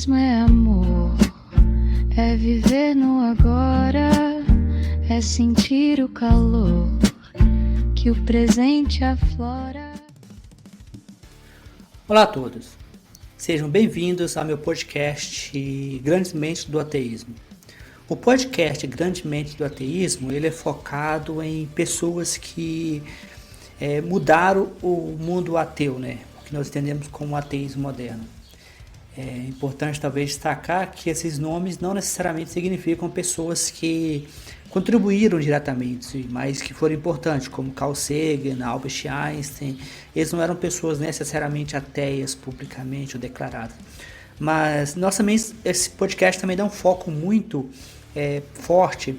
Ateísmo é amor, é viver no agora, é sentir o calor que o presente aflora. Olá a todos, sejam bem-vindos ao meu podcast Grandes Mentes do Ateísmo. O podcast Grandes Mentes do Ateísmo ele é focado em pessoas que mudaram o mundo ateu, né? O que nós entendemos como ateísmo moderno. É importante talvez destacar que esses nomes não necessariamente significam pessoas que contribuíram diretamente, mas que foram importantes, como Carl Sagan, Albert Einstein. Eles não eram pessoas necessariamente ateias publicamente ou declaradas. Mas esse podcast também dá um foco muito forte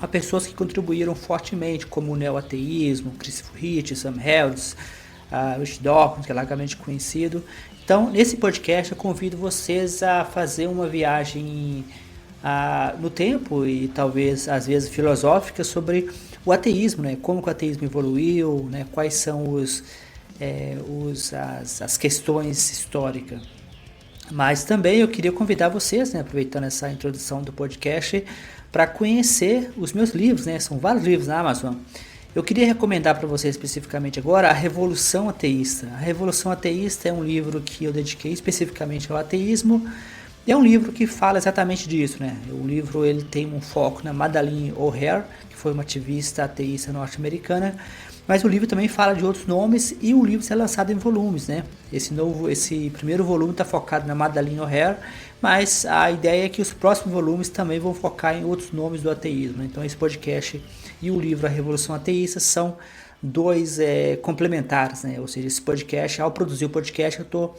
a pessoas que contribuíram fortemente, como o neo-ateísmo, Christopher Hitchens, Sam Harris, Richard Dawkins, que é largamente conhecido. Então, nesse podcast, eu convido vocês a fazer uma viagem no tempo e talvez, às vezes, filosófica sobre o ateísmo, né? Como que o ateísmo evoluiu, né? Quais são as questões históricas. Mas também eu queria convidar vocês, né, aproveitando essa introdução do podcast, para conhecer os meus livros, né? São vários livros na Amazon. Eu queria recomendar para vocês especificamente agora A Revolução Ateísta. A Revolução Ateísta é um livro que eu dediquei especificamente ao ateísmo. É um livro que fala exatamente disso, né? O livro ele tem um foco na Madalyn O'Hair, que foi uma ativista ateísta norte-americana, mas o livro também fala de outros nomes e o livro é lançado em volumes, né? Esse primeiro volume está focado na Madalyn O'Hair, mas a ideia é que os próximos volumes também vão focar em outros nomes do ateísmo. Então esse podcast e o livro A Revolução Ateísta são dois complementares, né? Ou seja, esse podcast, ao produzir o podcast, eu estou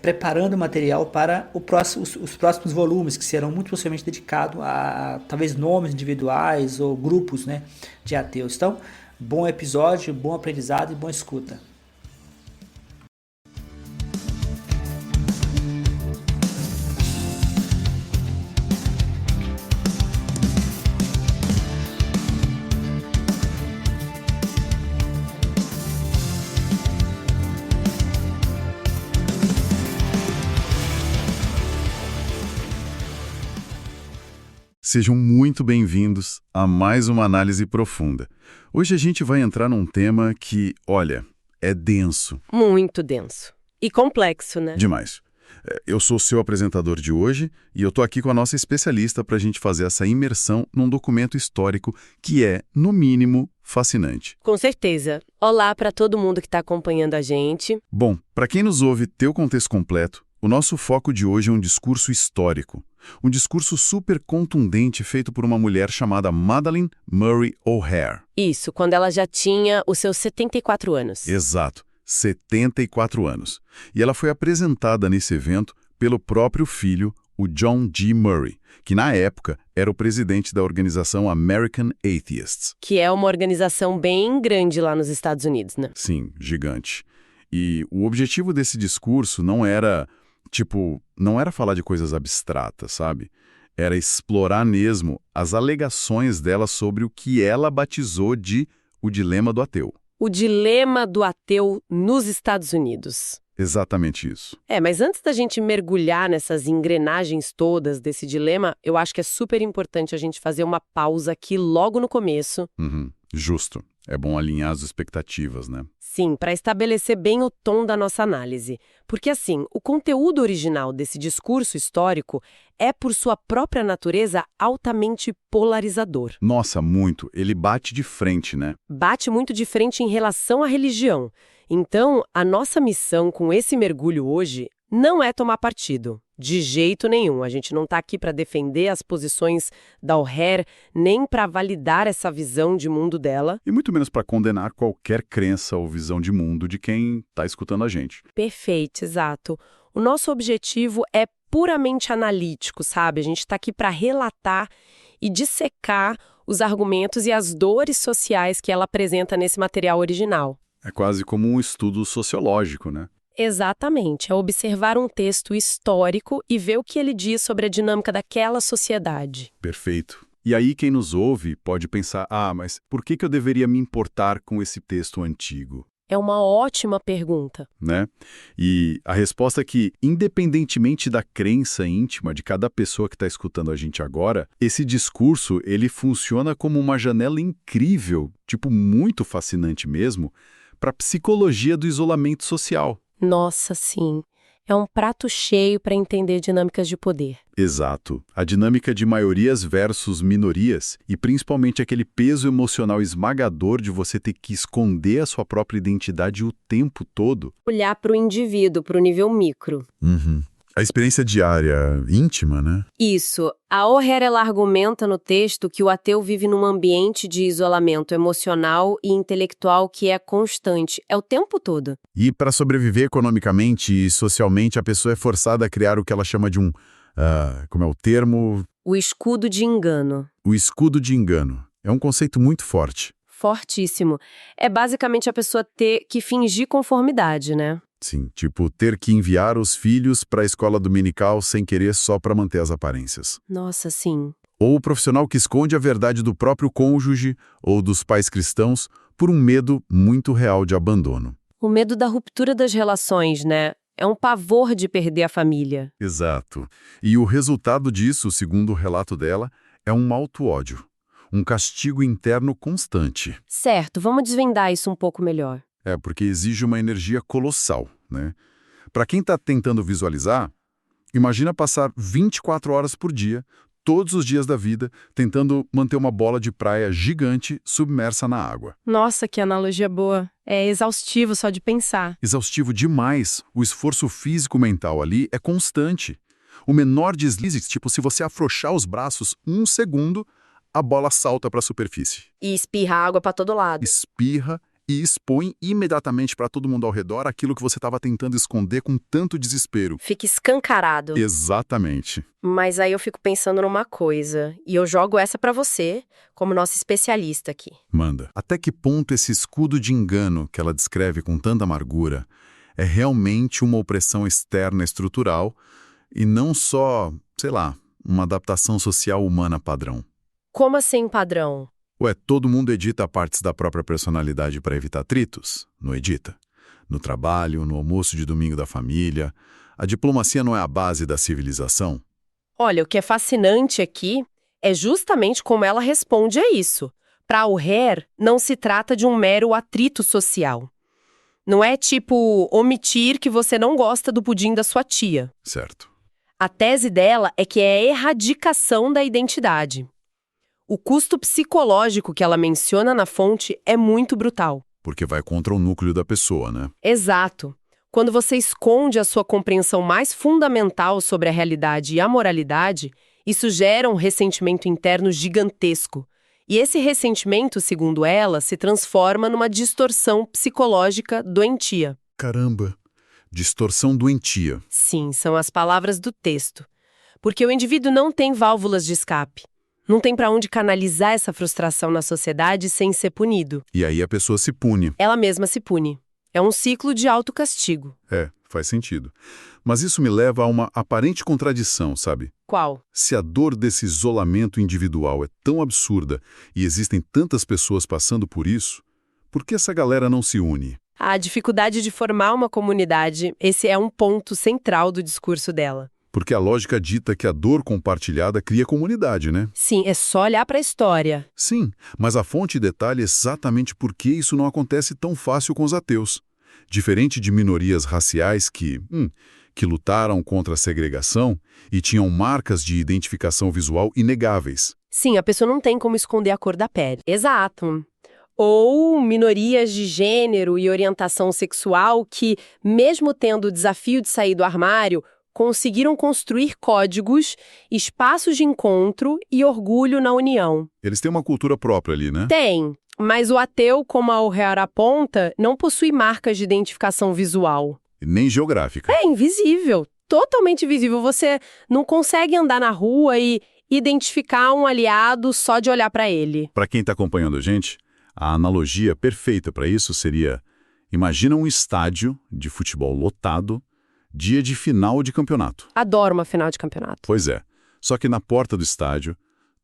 preparando o material para os próximos volumes, que serão muito possivelmente dedicados a talvez nomes individuais ou grupos, né, de ateus. Então, bom episódio, bom aprendizado e boa escuta. Sejam muito bem-vindos a mais uma análise profunda. Hoje a gente vai entrar num tema que, olha, é denso. Muito denso. E complexo, né? Demais. Eu sou o seu apresentador de hoje e eu tô aqui com a nossa especialista para a gente fazer essa imersão num documento histórico que é, no mínimo, fascinante. Com certeza. Olá para todo mundo que está acompanhando a gente. Bom, para quem nos ouve ter o contexto completo, o nosso foco de hoje é um discurso histórico. Um discurso super contundente feito por uma mulher chamada Madalyn Murray O'Hair. Isso, quando ela já tinha os seus 74 anos. Exato, 74 anos. E ela foi apresentada nesse evento pelo próprio filho, o John G. Murray, que na época era o presidente da organização American Atheists. Que é uma organização bem grande lá nos Estados Unidos, né? Sim, gigante. E o objetivo desse discurso não era falar de coisas abstratas, sabe? Era explorar mesmo as alegações dela sobre o que ela batizou de o dilema do ateu. O dilema do ateu nos Estados Unidos. Exatamente isso. Mas antes da gente mergulhar nessas engrenagens todas desse dilema, eu acho que é super importante a gente fazer uma pausa aqui logo no começo. Justo. É bom alinhar as expectativas, né? Sim, para estabelecer bem o tom da nossa análise. Porque, assim, o conteúdo original desse discurso histórico é, por sua própria natureza, altamente polarizador. Nossa, muito. Ele bate de frente, né? Bate muito de frente em relação à religião. Então, a nossa missão com esse mergulho hoje não é tomar partido. De jeito nenhum. A gente não está aqui para defender as posições da O'Hair, nem para validar essa visão de mundo dela. E muito menos para condenar qualquer crença ou visão de mundo de quem está escutando a gente. Perfeito, exato. O nosso objetivo é puramente analítico, sabe? A gente está aqui para relatar e dissecar os argumentos e as dores sociais que ela apresenta nesse material original. É quase como um estudo sociológico, né? Exatamente, é observar um texto histórico e ver o que ele diz sobre a dinâmica daquela sociedade. Perfeito. E aí quem nos ouve pode pensar, mas por que eu deveria me importar com esse texto antigo? É uma ótima pergunta. Né? E a resposta é que, independentemente da crença íntima de cada pessoa que está escutando a gente agora, esse discurso ele funciona como uma janela incrível, tipo muito fascinante mesmo, para a psicologia do isolamento social. Nossa, sim. É um prato cheio para entender dinâmicas de poder. Exato. A dinâmica de maiorias versus minorias e principalmente aquele peso emocional esmagador de você ter que esconder a sua própria identidade o tempo todo. Olhar para o indivíduo, para o nível micro. A experiência diária íntima, né? Isso. A O'Hara ela argumenta no texto que o ateu vive num ambiente de isolamento emocional e intelectual que é constante, é o tempo todo. E para sobreviver economicamente e socialmente, a pessoa é forçada a criar o que ela chama de como é o termo? O escudo de engano. O escudo de engano. É um conceito muito forte. Fortíssimo. É basicamente a pessoa ter que fingir conformidade, né? Sim, tipo ter que enviar os filhos para a escola dominical sem querer só para manter as aparências. Nossa, sim. Ou o profissional que esconde a verdade do próprio cônjuge ou dos pais cristãos por um medo muito real de abandono. O medo da ruptura das relações, né? É um pavor de perder a família. Exato. E o resultado disso, segundo o relato dela, é um auto-ódio. Um castigo interno constante. Certo, vamos desvendar isso um pouco melhor. Porque exige uma energia colossal, né? Para quem está tentando visualizar, imagina passar 24 horas por dia, todos os dias da vida, tentando manter uma bola de praia gigante submersa na água. Nossa, que analogia boa. É exaustivo só de pensar. Exaustivo demais. O esforço físico-mental ali é constante. O menor deslize, tipo se você afrouxar os braços um segundo, a bola salta para a superfície. E espirra água para todo lado. Espirra e expõe imediatamente para todo mundo ao redor aquilo que você estava tentando esconder com tanto desespero. Fica escancarado. Exatamente. Mas aí eu fico pensando numa coisa, e eu jogo essa para você, como nossa especialista aqui. Manda. Até que ponto esse escudo de engano que ela descreve com tanta amargura é realmente uma opressão externa estrutural e não só, sei lá, uma adaptação social humana padrão? Como assim padrão? Todo mundo edita partes da própria personalidade para evitar atritos? Não edita. No trabalho, no almoço de domingo da família. A diplomacia não é a base da civilização? Olha, o que é fascinante aqui é justamente como ela responde a isso. Para O'Hare, não se trata de um mero atrito social. Não é tipo omitir que você não gosta do pudim da sua tia. Certo. A tese dela é que é a erradicação da identidade. O custo psicológico que ela menciona na fonte é muito brutal. Porque vai contra o núcleo da pessoa, né? Exato. Quando você esconde a sua compreensão mais fundamental sobre a realidade e a moralidade, isso gera um ressentimento interno gigantesco. E esse ressentimento, segundo ela, se transforma numa distorção psicológica doentia. Caramba! Distorção doentia. Sim, são as palavras do texto. Porque o indivíduo não tem válvulas de escape. Não tem para onde canalizar essa frustração na sociedade sem ser punido. E aí a pessoa se pune. Ela mesma se pune. É um ciclo de autocastigo. Faz sentido. Mas isso me leva a uma aparente contradição, sabe? Qual? Se a dor desse isolamento individual é tão absurda e existem tantas pessoas passando por isso, por que essa galera não se une? A dificuldade de formar uma comunidade, esse é um ponto central do discurso dela. Porque a lógica dita que a dor compartilhada cria comunidade, né? Sim, é só olhar para a história. Sim, mas a fonte detalha exatamente por que isso não acontece tão fácil com os ateus. Diferente de minorias raciais que lutaram contra a segregação e tinham marcas de identificação visual inegáveis. Sim, a pessoa não tem como esconder a cor da pele. Exato. Ou minorias de gênero e orientação sexual que, mesmo tendo o desafio de sair do armário, conseguiram construir códigos, espaços de encontro e orgulho na união. Eles têm uma cultura própria ali, né? Tem, mas o ateu, como a O'Hare aponta, não possui marcas de identificação visual. Nem geográfica. É invisível, totalmente invisível. Você não consegue andar na rua e identificar um aliado só de olhar para ele. Para quem está acompanhando a gente, a analogia perfeita para isso seria: imagina um estádio de futebol lotado, dia de final de campeonato. Adoro uma final de campeonato. Pois é, só que na porta do estádio,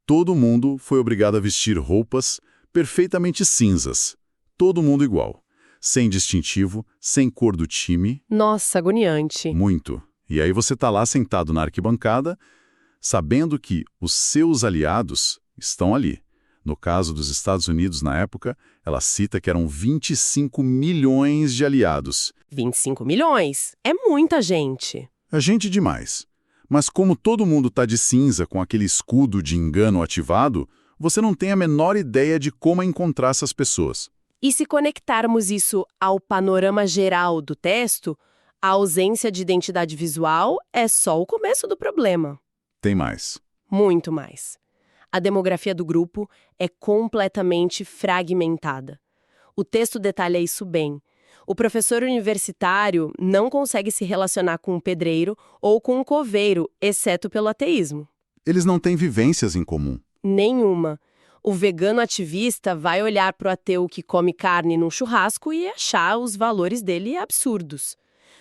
todo mundo foi obrigado a vestir roupas perfeitamente cinzas. Todo mundo igual. sem distintivo, sem cor do time. Nossa, agoniante. Muito. E aí você tá lá sentado na arquibancada, sabendo que os seus aliados estão ali. No caso dos Estados Unidos, na época, ela cita que eram 25 milhões de aliados. 25 milhões. É muita gente. É gente demais. Mas como todo mundo tá de cinza com aquele escudo de engano ativado, você não tem a menor ideia de como encontrar essas pessoas. E se conectarmos isso ao panorama geral do texto, a ausência de identidade visual é só o começo do problema. Tem mais. Muito mais. A demografia do grupo é completamente fragmentada. O texto detalha isso bem. O professor universitário não consegue se relacionar com um pedreiro ou com um coveiro, exceto pelo ateísmo. Eles não têm vivências em comum. Nenhuma. O vegano ativista vai olhar para o ateu que come carne num churrasco e achar os valores dele absurdos.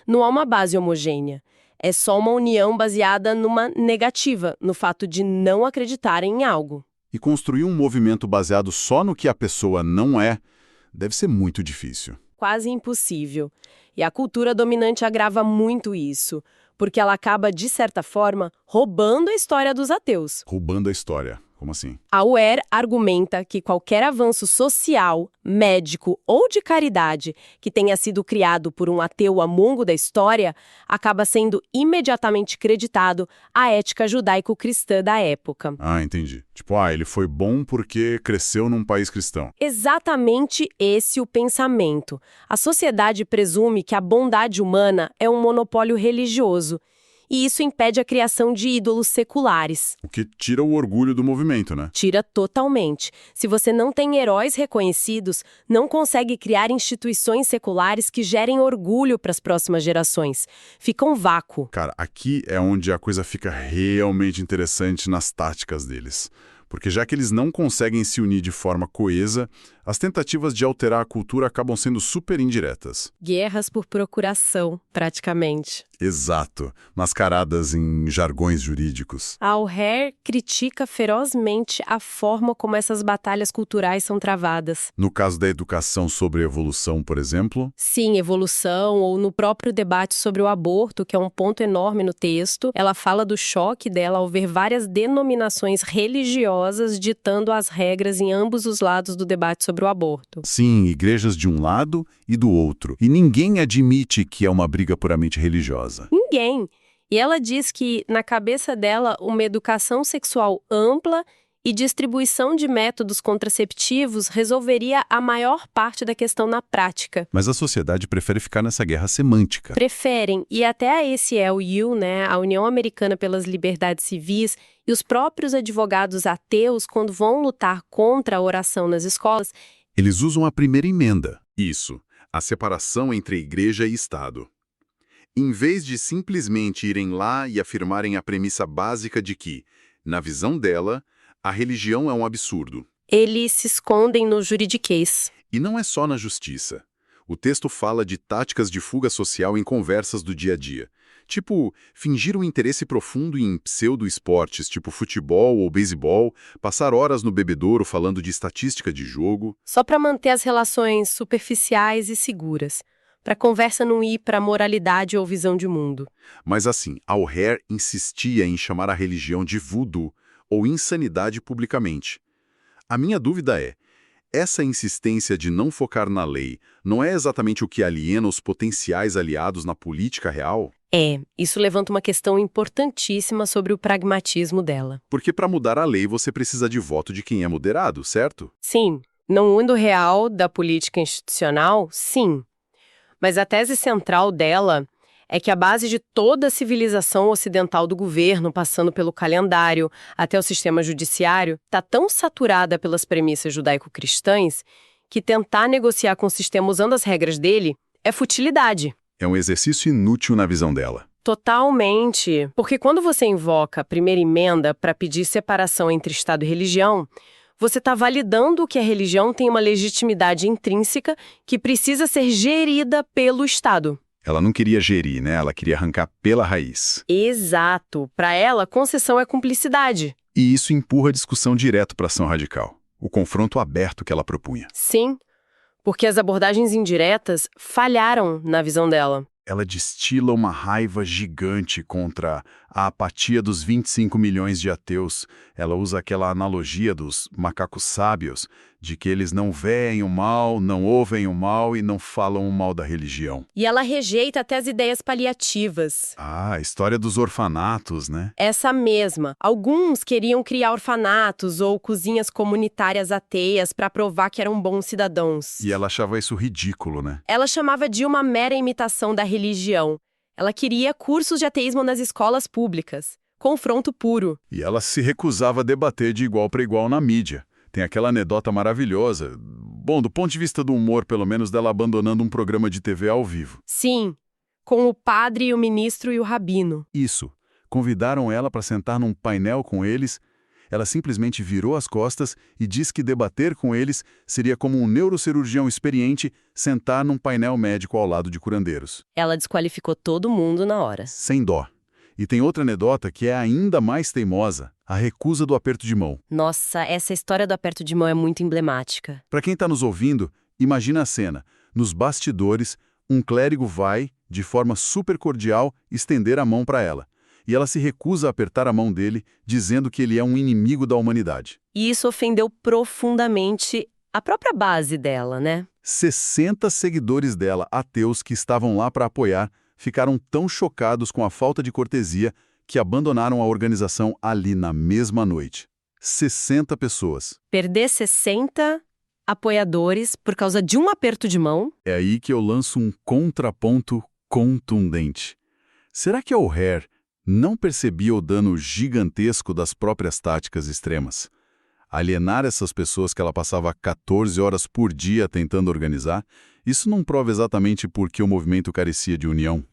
Não há uma base homogênea. É só uma união baseada numa negativa, no fato de não acreditarem em algo. E construir um movimento baseado só no que a pessoa não é, deve ser muito difícil. Quase impossível. E a cultura dominante agrava muito isso, porque ela acaba, de certa forma, roubando a história dos ateus. Roubando a história. Como assim? A UER argumenta que qualquer avanço social, médico ou de caridade que tenha sido criado por um ateu ao longo da história acaba sendo imediatamente creditado à ética judaico-cristã da época. Ah, entendi. Tipo, ele foi bom porque cresceu num país cristão. Exatamente esse o pensamento. A sociedade presume que a bondade humana é um monopólio religioso. E isso impede a criação de ídolos seculares. O que tira o orgulho do movimento, né? Tira totalmente. Se você não tem heróis reconhecidos, não consegue criar instituições seculares que gerem orgulho para as próximas gerações. Fica um vácuo. Cara, aqui é onde a coisa fica realmente interessante nas táticas deles. Porque já que eles não conseguem se unir de forma coesa, as tentativas de alterar a cultura acabam sendo super indiretas. Guerras por procuração, praticamente. Exato, mascaradas em jargões jurídicos. A O'Hare critica ferozmente a forma como essas batalhas culturais são travadas. No caso da educação sobre evolução, por exemplo? Sim, evolução, ou no próprio debate sobre o aborto, que é um ponto enorme no texto, ela fala do choque dela ao ver várias denominações religiosas ditando as regras em ambos os lados do debate sobre o aborto. Sim, igrejas de um lado e do outro. E ninguém admite que é uma briga puramente religiosa. Ninguém. E ela diz que, na cabeça dela, uma educação sexual ampla e distribuição de métodos contraceptivos resolveria a maior parte da questão na prática. Mas a sociedade prefere ficar nessa guerra semântica. Preferem, e até a ACLU, a União Americana pelas Liberdades Civis, e os próprios advogados ateus, quando vão lutar contra a oração nas escolas, eles usam a primeira emenda. Isso, a separação entre igreja e Estado. Em vez de simplesmente irem lá e afirmarem a premissa básica de que, na visão dela, a religião é um absurdo. Eles se escondem no juridiquês. E não é só na justiça. O texto fala de táticas de fuga social em conversas do dia a dia. Tipo, fingir um interesse profundo em pseudo-esportes, tipo futebol ou beisebol, passar horas no bebedouro falando de estatística de jogo. Só para manter as relações superficiais e seguras. Para a conversa não ir para moralidade ou visão de mundo. Mas assim, a O'Hare insistia em chamar a religião de voodoo ou insanidade publicamente. A minha dúvida é, essa insistência de não focar na lei não é exatamente o que aliena os potenciais aliados na política real? Isso levanta uma questão importantíssima sobre o pragmatismo dela. Porque para mudar a lei você precisa de voto de quem é moderado, certo? Sim. No mundo real da política institucional, sim. Mas a tese central dela é que a base de toda a civilização ocidental do governo, passando pelo calendário até o sistema judiciário, está tão saturada pelas premissas judaico-cristãs que tentar negociar com o sistema usando as regras dele é futilidade. É um exercício inútil na visão dela. Totalmente. Porque quando você invoca a primeira emenda para pedir separação entre Estado e religião, você está validando que a religião tem uma legitimidade intrínseca que precisa ser gerida pelo Estado. Ela não queria gerir, né? Ela queria arrancar pela raiz. Exato. Para ela, concessão é cumplicidade. E isso empurra a discussão direto para a ação radical. O confronto aberto que ela propunha. Sim. porque as abordagens indiretas falharam na visão dela. Ela destila uma raiva gigante contra a apatia dos 25 milhões de ateus. Ela usa aquela analogia dos macacos sábios, de que eles não veem o mal, não ouvem o mal e não falam o mal da religião. E ela rejeita até as ideias paliativas. Ah, a história dos orfanatos, né? Essa mesma. Alguns queriam criar orfanatos ou cozinhas comunitárias ateias para provar que eram bons cidadãos. E ela achava isso ridículo, né? Ela chamava de uma mera imitação da religião. Ela queria cursos de ateísmo nas escolas públicas. Confronto puro. E ela se recusava a debater de igual para igual na mídia. Tem aquela anedota maravilhosa. Bom, do ponto de vista do humor, pelo menos, dela abandonando um programa de TV ao vivo. Sim, com o padre, o ministro e o rabino. Isso. Convidaram ela para sentar num painel com eles. Ela simplesmente virou as costas e disse que debater com eles seria como um neurocirurgião experiente sentar num painel médico ao lado de curandeiros. Ela desqualificou todo mundo na hora. Sem dó. E tem outra anedota que é ainda mais teimosa, a recusa do aperto de mão. Nossa, essa história do aperto de mão é muito emblemática. Para quem está nos ouvindo, imagina a cena. Nos bastidores, um clérigo vai, de forma super cordial, estender a mão para ela. E ela se recusa a apertar a mão dele, dizendo que ele é um inimigo da humanidade. E isso ofendeu profundamente a própria base dela, né? 60 seguidores dela, ateus, que estavam lá para apoiar, ficaram tão chocados com a falta de cortesia que abandonaram a organização ali na mesma noite. 60 pessoas. Perder 60 apoiadores por causa de um aperto de mão? É aí que eu lanço um contraponto contundente. Será que a O'Hare não percebia o dano gigantesco das próprias táticas extremas? Alienar essas pessoas que ela passava 14 horas por dia tentando organizar, isso não prova exatamente por que o movimento carecia de união?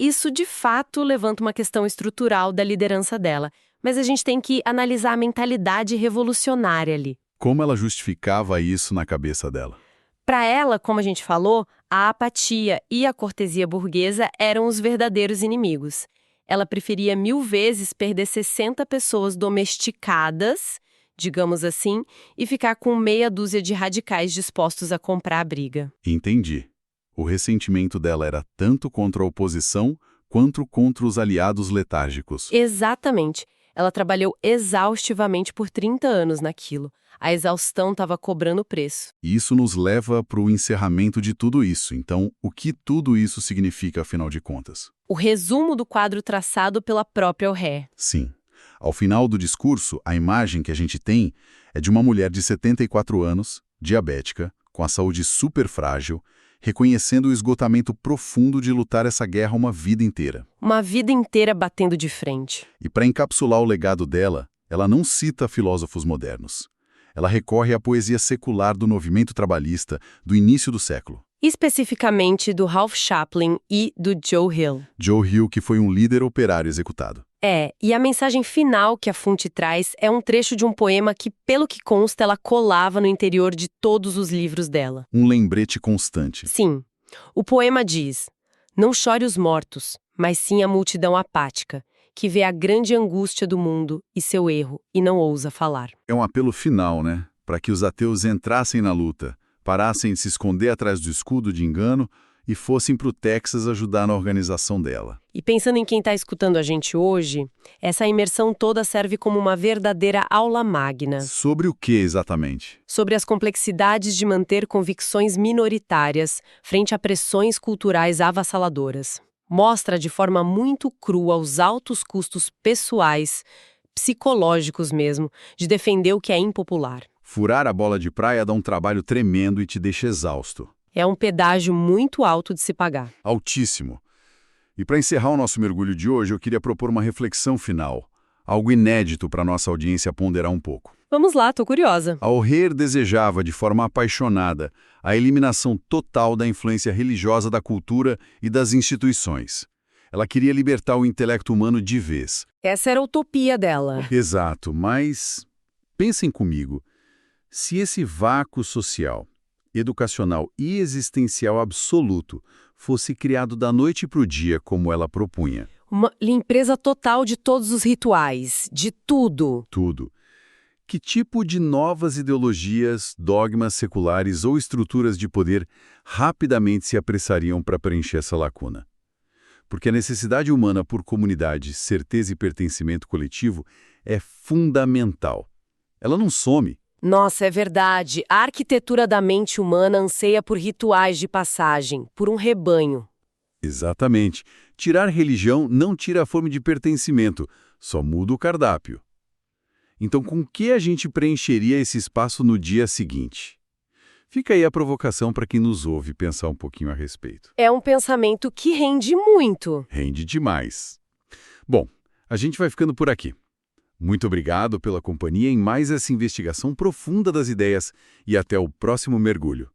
Isso de fato levanta uma questão estrutural da liderança dela, mas a gente tem que analisar a mentalidade revolucionária ali. Como ela justificava isso na cabeça dela? Para ela, como a gente falou, a apatia e a cortesia burguesa eram os verdadeiros inimigos. Ela preferia 1000 vezes perder 60 pessoas domesticadas, digamos assim, e ficar com meia dúzia de radicais dispostos a comprar a briga. Entendi. O ressentimento dela era tanto contra a oposição quanto contra os aliados letárgicos. Exatamente. Ela trabalhou exaustivamente por 30 anos naquilo. A exaustão estava cobrando preço. E isso nos leva para o encerramento de tudo isso. Então, o que tudo isso significa, afinal de contas? O resumo do quadro traçado pela própria O'Hare. Sim. Ao final do discurso, a imagem que a gente tem é de uma mulher de 74 anos, diabética, com a saúde super frágil, reconhecendo o esgotamento profundo de lutar essa guerra uma vida inteira. Uma vida inteira batendo de frente. E para encapsular o legado dela, ela não cita filósofos modernos. Ela recorre à poesia secular do movimento trabalhista do início do século. Especificamente do Ralph Chaplin e do Joe Hill. Joe Hill, que foi um líder operário executado. E a mensagem final que a fonte traz é um trecho de um poema que, pelo que consta, ela colava no interior de todos os livros dela. Um lembrete constante. Sim. O poema diz: "Não chore os mortos, mas sim a multidão apática, que vê a grande angústia do mundo e seu erro e não ousa falar." É um apelo final, né? Para que os ateus entrassem na luta, parassem de se esconder atrás do escudo de engano e fossem para o Texas ajudar na organização dela. E pensando em quem está escutando a gente hoje, essa imersão toda serve como uma verdadeira aula magna. Sobre o que exatamente? Sobre as complexidades de manter convicções minoritárias frente a pressões culturais avassaladoras. Mostra de forma muito crua os altos custos pessoais, psicológicos mesmo, de defender o que é impopular. Furar a bola de praia dá um trabalho tremendo e te deixa exausto. É um pedágio muito alto de se pagar. Altíssimo. E para encerrar o nosso mergulho de hoje, eu queria propor uma reflexão final. Algo inédito para nossa audiência ponderar um pouco. Vamos lá, tô curiosa. A O'Hare desejava, de forma apaixonada, a eliminação total da influência religiosa da cultura e das instituições. Ela queria libertar o intelecto humano de vez. Essa era a utopia dela. Exato, mas pensem comigo. Se esse vácuo social, educacional e existencial absoluto fosse criado da noite para o dia, como ela propunha. Uma limpeza total de todos os rituais, de tudo. Tudo. Que tipo de novas ideologias, dogmas seculares ou estruturas de poder rapidamente se apressariam para preencher essa lacuna? Porque a necessidade humana por comunidade, certeza e pertencimento coletivo é fundamental. Ela não some. Nossa, é verdade. A arquitetura da mente humana anseia por rituais de passagem, por um rebanho. Exatamente. Tirar religião não tira a fome de pertencimento, só muda o cardápio. Então, com que a gente preencheria esse espaço no dia seguinte? Fica aí a provocação para quem nos ouve pensar um pouquinho a respeito. É um pensamento que rende muito. Rende demais. Bom, a gente vai ficando por aqui. Muito obrigado pela companhia em mais essa investigação profunda das ideias e até o próximo mergulho.